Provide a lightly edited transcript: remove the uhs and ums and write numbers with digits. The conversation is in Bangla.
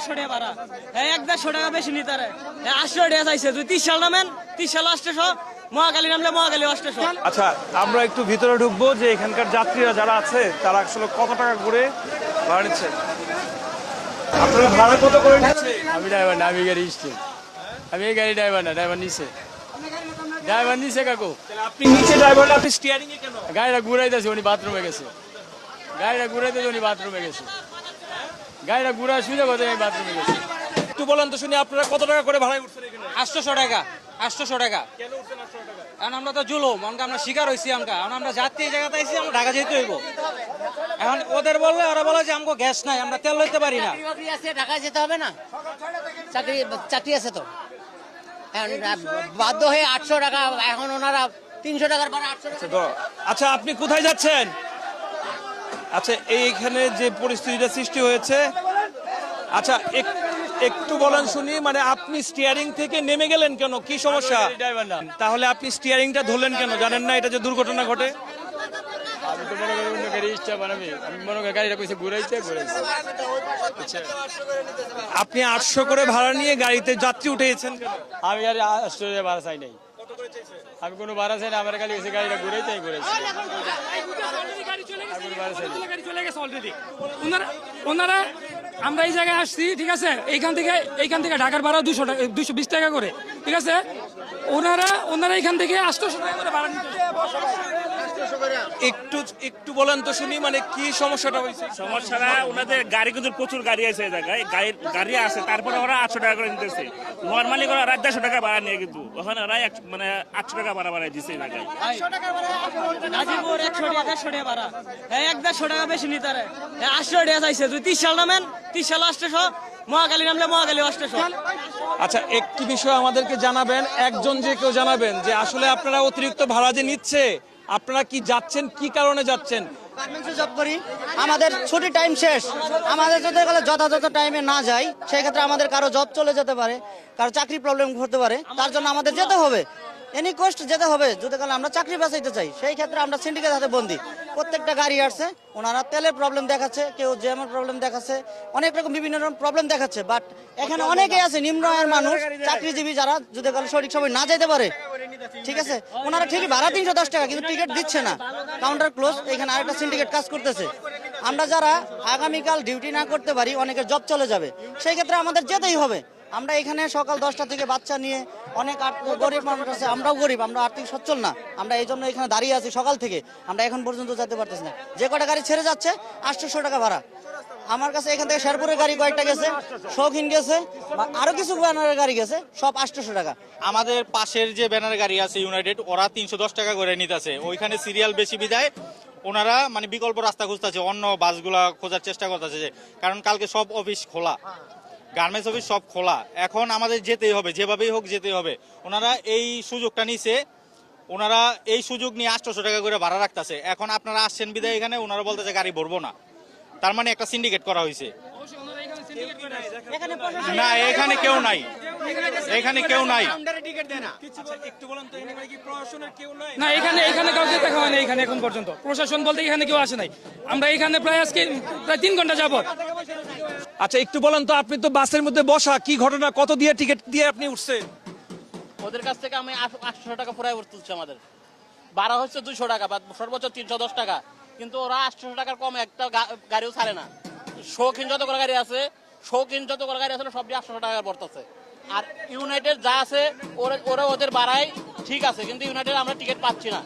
150 টাকা ভাড়া, 150 টাকা বেশি নিতে পারে, 800 টাকা চাইছে। যদি 30 সাল নামেন 30 সাল 800, মহাকালী নামলে মহাকালী 800। আচ্ছা, আমরা একটু ভিতরে ঢুকবো যে এখানকার যাত্রীরা যারা আছে তারা আসলে কত টাকা করে ভাড়া নিচ্ছে। আপনারা ভাড়া কত করে নিচ্ছে? আমি ড্রাইভার না, আমি গাড়ি স্টেট, আমি এই গাড়ি ড্রাইভার না, ড্রাইভার নিচে কাকু। আপনি নিচে ড্রাইভার না, আপনি স্টিয়ারিং এ কেন? গাড়িটা ঘুরাইতেছে, উনি বাথরুমে গেছে, গাড়িটা ঘুরা সুবিধা করতে আমি বাথরুমে গেছি। একটু বলেন তো শুনি, আপনারা কত টাকা করে ভাড়া উঠছেন এখানে? 800 টাকা, 800 টাকা। কেন উঠছেন 800 টাকা? কারণ আমরা তো জুলুম, আমরা শিকার হয়েছি। আমরা যাত্রী এই জায়গাতে আইছি, আমরা ঢাকা যেতে হইব। এখন ওদের বললে ওরা বলে যে আমাকে গ্যাস নাই, আমরা তেল লইতে পারি না। ঢাকায় যেতে হবে না, চাকরি আছে তো, বাধ্য হয়ে 800 টাকা। এখন ওনারা 300 টাকার ভাড়া 800 টাকা। আচ্ছা, আপনি কোথায় যাচ্ছেন? আচ্ছা, এইখানে যে পরিস্থিতিটা সৃষ্টি হয়েছে, আচ্ছা একটু বলেন শুনি, মানে আপনি স্টিয়ারিং থেকে নেমে গেলেন কেন? কি সমস্যা? ড্রাইভার না, তাহলে আপনি স্টিয়ারিংটা ধরলেন কেন? জানেন না এটা যে দুর্ঘটনা ঘটে? আমি তো মনে করি অন্য গাড়ি ইচ্ছা বানাবি, আমি মনে করি গাড়িটা কইছে ঘুরাইছে। আপনি 800 করে ভাড়া নিয়ে গাড়িতে যাত্রী উঠেছেন কেন? আমি গাড়ি 800 টাকা ভাড়া চাই নাই, আমি কোনো ভাড়া চাই না, আমার খালি হয়েছে গাড়িটা ঘুরাইছে। ওনারা আমরা এই জায়গায় আসছি, ঠিক আছে, এইখান থেকে ঢাকার ভাড়া 220 টাকা করে, ঠিক আছে। ওনারা এখান থেকে 800 টাকা করে ভাড়া নিতে। একটু বলেন তো শুনি, মানে কি সমস্যাটা হয়েছে? সমস্যাটা ওনাদের গাড়ি কিন্তু প্রচুর গাড়ি আছে এই জায়গায়, গাড়ি আছে, তারপরে ওরা 800 টাকা করে নিতেছে। নর্মালি ওরা 150 টাকা ভাড়া নিয়ে, কিন্তু ওখানে ওরা মানে 800 টাকা ভাড়া দিচ্ছে এই জায়গায়। গাজীপুর 100 টাকা, 150 টাকা ভাড়া, 150 টাকা বেশি নিতে পারে, 800 টাকা চাইছে। যদি 30 সাল নামেন 30 সাল 800, মহাকালী নামলে মহাকালী 800। আচ্ছা, একটি বিষয় আমাদেরকে জানাবেন, একজন যে কেউ জানাবেন যে আসলে আপনারা অতিরিক্ত ভাড়া যে নিচ্ছে, আপনারা কি যাচ্ছেন, কি কারণে যাচ্ছেন? গার্মেন্টসে জব করি, আমাদের ছুটি টাইম শেষ, আমাদের যদি যথাযথ টাইমে না যাই, সেই ক্ষেত্রে আমাদের কারো জব চলে যেতে পারে, কারো চাকরি প্রবলেম হতে পারে, তার জন্য আমাদের যেতে হবে, এনি কষ্ট যেতে হবে। যদি আমরা চাকরি বাঁচাইতে চাই, সেই ক্ষেত্রে আমরা সিন্ডিকেট হাতে বন্দি। প্রত্যেকটা গাড়ি আসছে, ওনারা তেলের প্রবলেম দেখাচ্ছে, কেউ জ্যামের প্রবলেম দেখাচ্ছে, অনেক রকম বিভিন্ন রকম প্রবলেম দেখাচ্ছে। বাট এখানে অনেকেই আছে নিম্ন আয়ের মানুষ, চাকরিজীবী, যারা যদি সঠিক সময় না যেতে পারে, ঠিক আছে, ওনারা ঠিকই ভাড়া 310 টাকা, কিন্তু টিকিট দিচ্ছে না, কাউন্টার ক্লোজ। এখানে আরেকটা সিন্ডিকেট কাজ করতেছে। আমরা যারা আগামীকাল ডিউটি না করতে পারি, অনেকের জব চলে যাবে, সেই ক্ষেত্রে আমাদের যেতেই হবে। আমরা এখানে সকাল 10টা থেকে বাচ্চা নিয়ে, অনেক গরিব মানুষ আছে, আমরাও গরিব, আমরা আর্থিক সচ্ছল না, আমরা এই জন্য এখানে দাঁড়িয়ে আছি সকাল থেকে, আমরা এখন পর্যন্ত যেতে পারতেছি না। যে কটা গাড়ি ছেড়ে যাচ্ছে 800 টাকা ভাড়া। আমার কাছে এখান থেকে শেরপুরের গাড়ি কয়েকটা গেছে, শৌখিন গেছে, আরো কিছু ব্যানারের গাড়ি গেছে, সব 800 টাকা। আমাদের পাশের যে ব্যানার গাড়ি আছে ইউনাইটেড, ওরা 310 টাকা করে নিতেছে। ওইখানে সিরিয়াল বেশি বিদায় ওনারা মানে বিকল্প রাস্তা খুঁজতেছে, অন্য বাসগুলা খোঁজার চেষ্টা করতেছে, কারণ কালকে সব অফিস খোলা, গার্মেন্টস অফিস সব খোলা। এখন আমাদের যেতেই হবে, যেভাবেই হোক যেতেই হবে। ওনারা এই সুযোগটা নিছে, ওনারা এই সুযোগ নিয়ে 800 টাকা করে ভাড়া রাখতেছে। এখন আপনারা আসছেন বিদায় এখানে, ওনারা বলতেছে গাড়ি ভরবো না, তার মানে একটা সিন্ডিকেট করা হয়েছে। না, এখানে কেউ নাই, এখানে কেউ নাই। না, এখানে কাউকে দেখা হয় না এখানে এখন পর্যন্ত। প্রশাসন বলতে এখানে কেউ আসে নাই। আমরা এখানে প্রায় 3 ঘন্টা যাবত। আচ্ছা, একটু বলেন তো, আপনি তো বাসের মধ্যে বসা, কি ঘটনা? কত দিয়ে টিকিট দিয়ে আপনি উঠছেন? ওদের কাছ থেকে আমি 800 টাকা পুরাই তুলছি। আমাদের ভাড়া হচ্ছে 200 টাকা বা সর্বোচ্চ 310 টাকা, কিন্তু ওরা 800 টাকার কম একটা গাড়িও ছাড়ে না। শৌখিন যত করে গাড়ি আছে সবটি 800 টাকা পড়তেছে। আর ইউনাইটেড যা আছে ওরা ওদের বাড়ায় ঠিক আছে, কিন্তু ইউনাইটেড আমরা টিকিট পাচ্ছি না।